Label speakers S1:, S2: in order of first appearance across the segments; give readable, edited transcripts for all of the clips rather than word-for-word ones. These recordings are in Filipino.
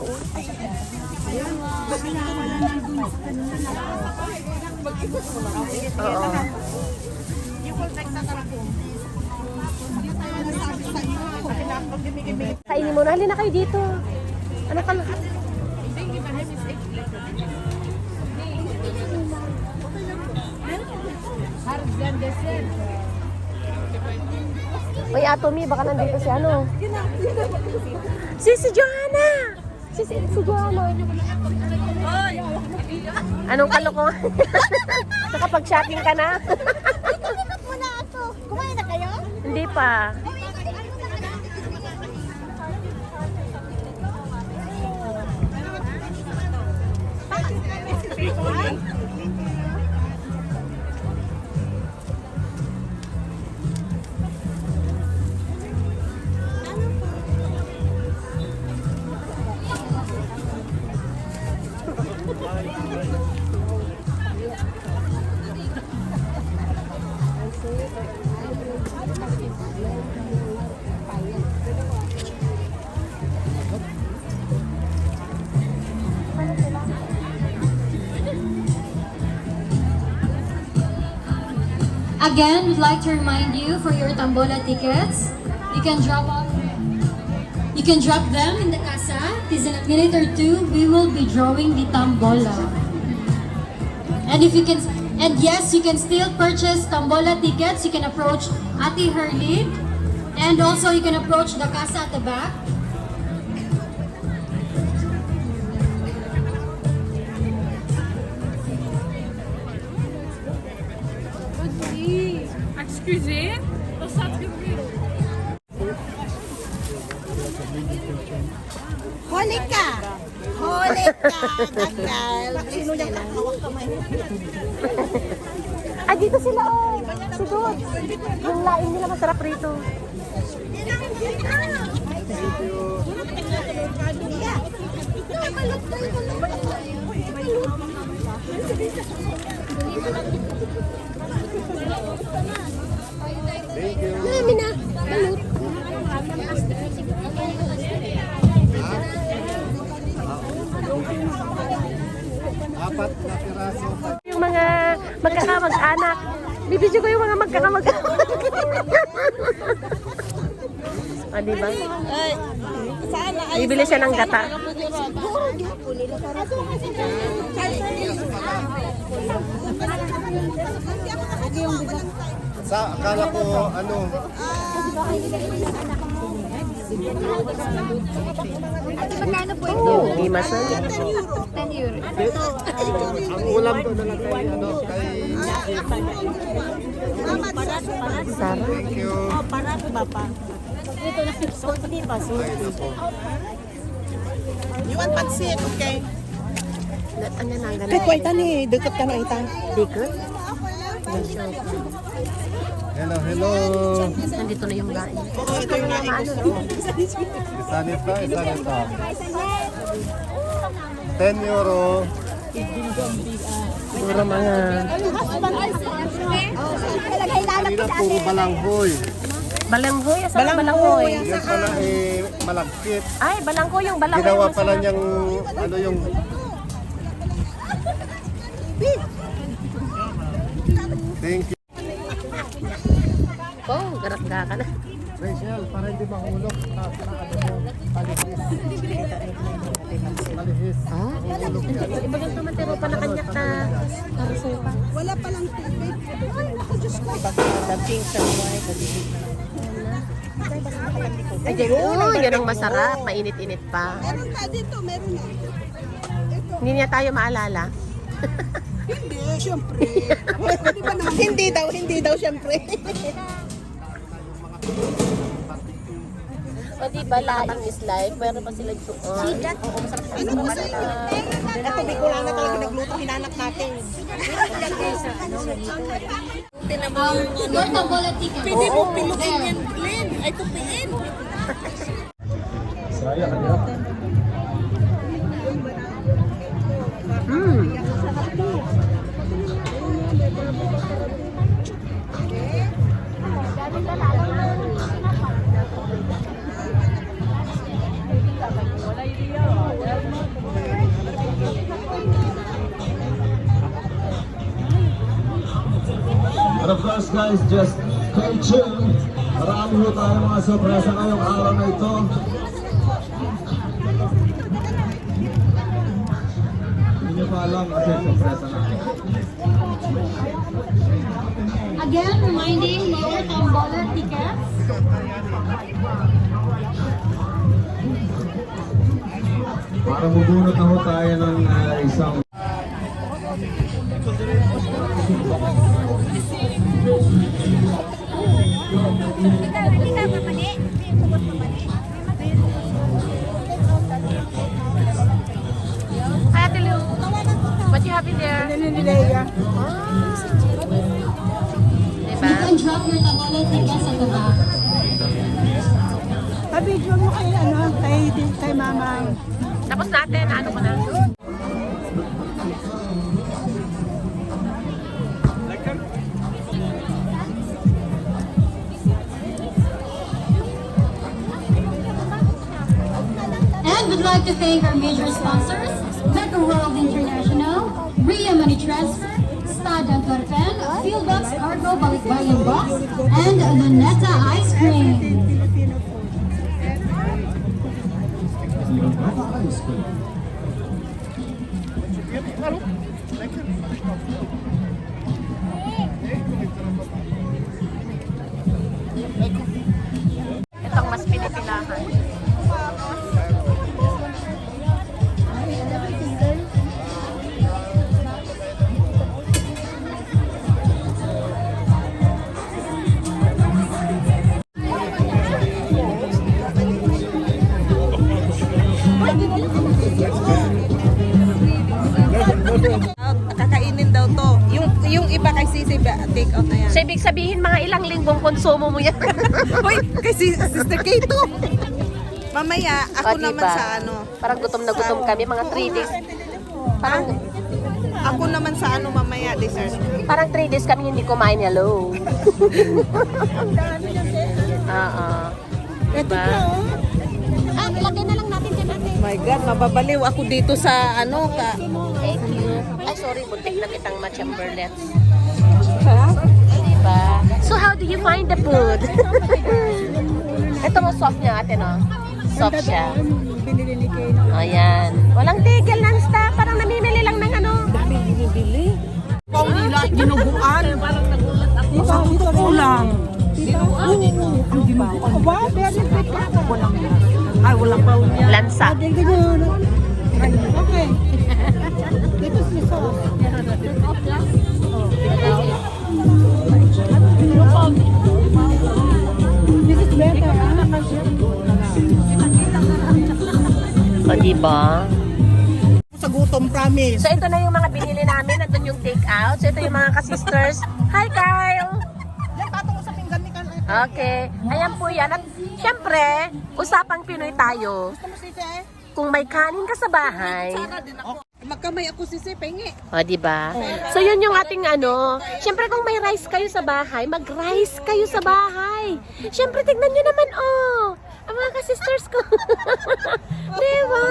S1: doon. Oo. Kainin mo na. Halina kayo dito. Ano ka na? Uy, Atomy, baka nandito si ano? Si Joanna! Si Joanna. Anong kalokohan? Nakapag-shopping ka na?
S2: Pinunod mo na ako. Kumain na kayo?
S1: Hindi pa.
S3: Again, we'd like to remind you for your Tombola tickets, you can drop them in the casa. Because in a minute or two, we will be drawing the Tombola. And yes, you can still purchase Tombola tickets. You can approach Ate Herlin, and also you can approach the casa at the back.
S4: Excusez, dat staat hier.
S2: Huli ka! Huli ka! Tagal! Sino niyang nakawak kamay?
S1: Ah, dito sila oh. Si Dod. Yung laing nila masarap rito. Marami na. Balut.
S5: Apat na piraso.
S1: Yung mga magkakamag-anak. Bibidyo ko yung mga magkakamag-anak. Ah, diba?
S2: Sana ay...
S1: Bibili siya ng gata.
S5: Sa akala ko ano,
S1: Oh, Dimas na.
S2: 10 euro.
S5: ang ulam ko na lang kay ano, kay
S1: Sarap.
S5: thank you.
S2: Para ba pa? Ito na salty pa.
S5: Ay, ito po.
S2: You want pansit, okay?
S1: Ano na ang
S2: Kaya kwenta ni, dukot ka na ita.
S1: Dikot?
S5: Hello, hello.
S1: Nandito na yung laing.
S2: Ito yung naing
S1: Ano?
S5: Isa nito, isa nito. 10 euro.
S1: Siguro mga...
S5: Kanina puro balanghoy.
S1: Balanghoy? Saan ang balanghoy?
S5: Yan pala malagkit.
S1: Ay, balanghoy yung balanghoy.
S5: Ginawa
S1: masarap.
S5: pala niyang ano yung thank you.
S1: Oh, garak-ga ka na.
S5: Rachel, para hindi mahulog. Palihis. Palihis.
S1: Ah? Iba lang naman pero panakanyak na karusoy pa.
S2: Wala palang tubig. Ay, ako Diyos ko.
S1: Ay, yun ang masarap. Mainit-init pa.
S2: Meron ka dito, meron na.
S1: Hindi niya tayo maalala.
S2: Hindi, syempre. Hindi daw, syempre.
S1: O diba, lahat is life. Meron pa sila doon. Oo, masarap sa masarap.
S2: Ito, Bicolana na talaga nagluto, hinanap natin.
S3: Your Tombola ticket.
S2: Pwede mo pinuin yan, Glenn. Ay, tupiin.
S6: Plus guys, just stay tuned. Marami ho tayo mga sorpresa ngayong araw na ito. Hindi nyo pa alam kasi sorpresa na.
S3: Again, reminding your Tombola tickets.
S6: Para bubunot na ho tayo ng isang
S1: Hi, Ate Lu. What you have in there?
S3: You
S1: Diba?
S3: can drop your Tombola tickets at the back.
S2: Pabidyo mo kay Mamang.
S1: Tapos natin, ano ko na?
S3: And we'd like to thank our major sponsors, Mega World International, Ria Money Transfer, Stad Antorpen, Fieldbox Cargo Balikbayan Box, and Luneta Ice Cream.
S1: Itong mas pinipilahan.
S2: Kakainin daw to. Yung iba kay Sisi, take out na yan.
S1: So, ibig sabihin, mga ilang linggong konsumo mo yan.
S2: Hoy, kay Sister Kate to. Mamaya, ako
S1: O,
S2: naman
S1: diba?
S2: sa ano.
S1: Parang gutom na gutom kami, mga 3 days. Parang,
S2: Ako naman sa ano mamaya, dessert.
S1: parang 3 days kami hindi kumain. Hello. Oo. Diba? Ah, ilagay na lang natin dyan natin.
S2: My God, mababaliw ako dito sa ano ka.
S1: Thank you. Ay, sorry, butik na kitang ma-chamberlets.
S2: Ha?
S1: Diba? So, how do you find the food? Ito mo, soft niya ate, no? Soft siya. Ayan. Walang tigil ng staff. Parang namimili lang ng ano.
S2: Dami binibili. Kung nila dinuguan. Parang nagulat ako. Sa kulang. Dinuguan dito. Wow, very good. Walang yan. Ay, walang bawal yan.
S1: Lansa.
S2: Okay. Dito si sauce. This is better,
S1: O, diba?
S2: Sa gutom, promise.
S1: So, ito na yung mga binili namin. Nandun yung take out. So, ito yung mga kasisters. Hi, Kyle!
S2: Yan, patong sa pinggan ni Carl.
S1: Okay. Ayan po yan. At syempre, usapang Pinoy tayo.
S2: Gusto mo Sisi?
S1: Kung may kanin ka sa bahay,
S2: Sara din ako. Magkamay ako Sisi, pengi.
S1: o, diba? So, yun yung ating ano. Siyempre, kung may rice kayo sa bahay, mag-rice kayo sa bahay. Siyempre, tignan nyo naman, oh. Ang mga ka-sisters ko. Diba?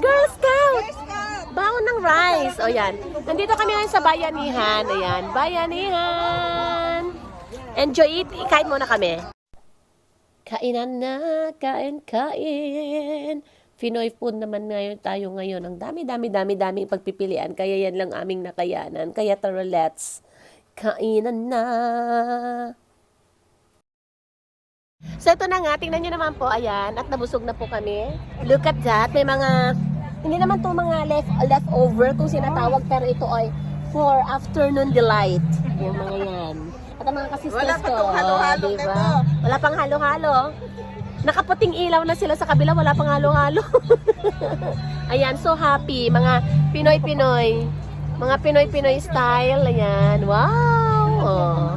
S1: Girl Scout. Baon ng rice. O, yan. Nandito kami ngayon sa Bayanihan. Ayan, Bayanihan. Enjoy it. Kain muna kami. Kainan na. Kain. Pinoy food naman ngayon tayo ngayon. Ang dami pagpipilian. Kaya yan lang aming nakayanan. Kaya tara, let's kainan na. So ito na nga, tingnan nyo naman po, ayan, at nabusog na po kami. Look at that, may mga, hindi naman to mga leftover kung sinatawag, pero ito ay for afternoon delight. Yung mga yan. At ang mga kasisters ko, diba? Wala pang halo-halo. Nakaputing ilaw na sila sa kabila, wala pang halo-halo. Ayan, so happy, mga Pinoy-Pinoy. Mga Pinoy-Pinoy style, ayan, wow! Oh.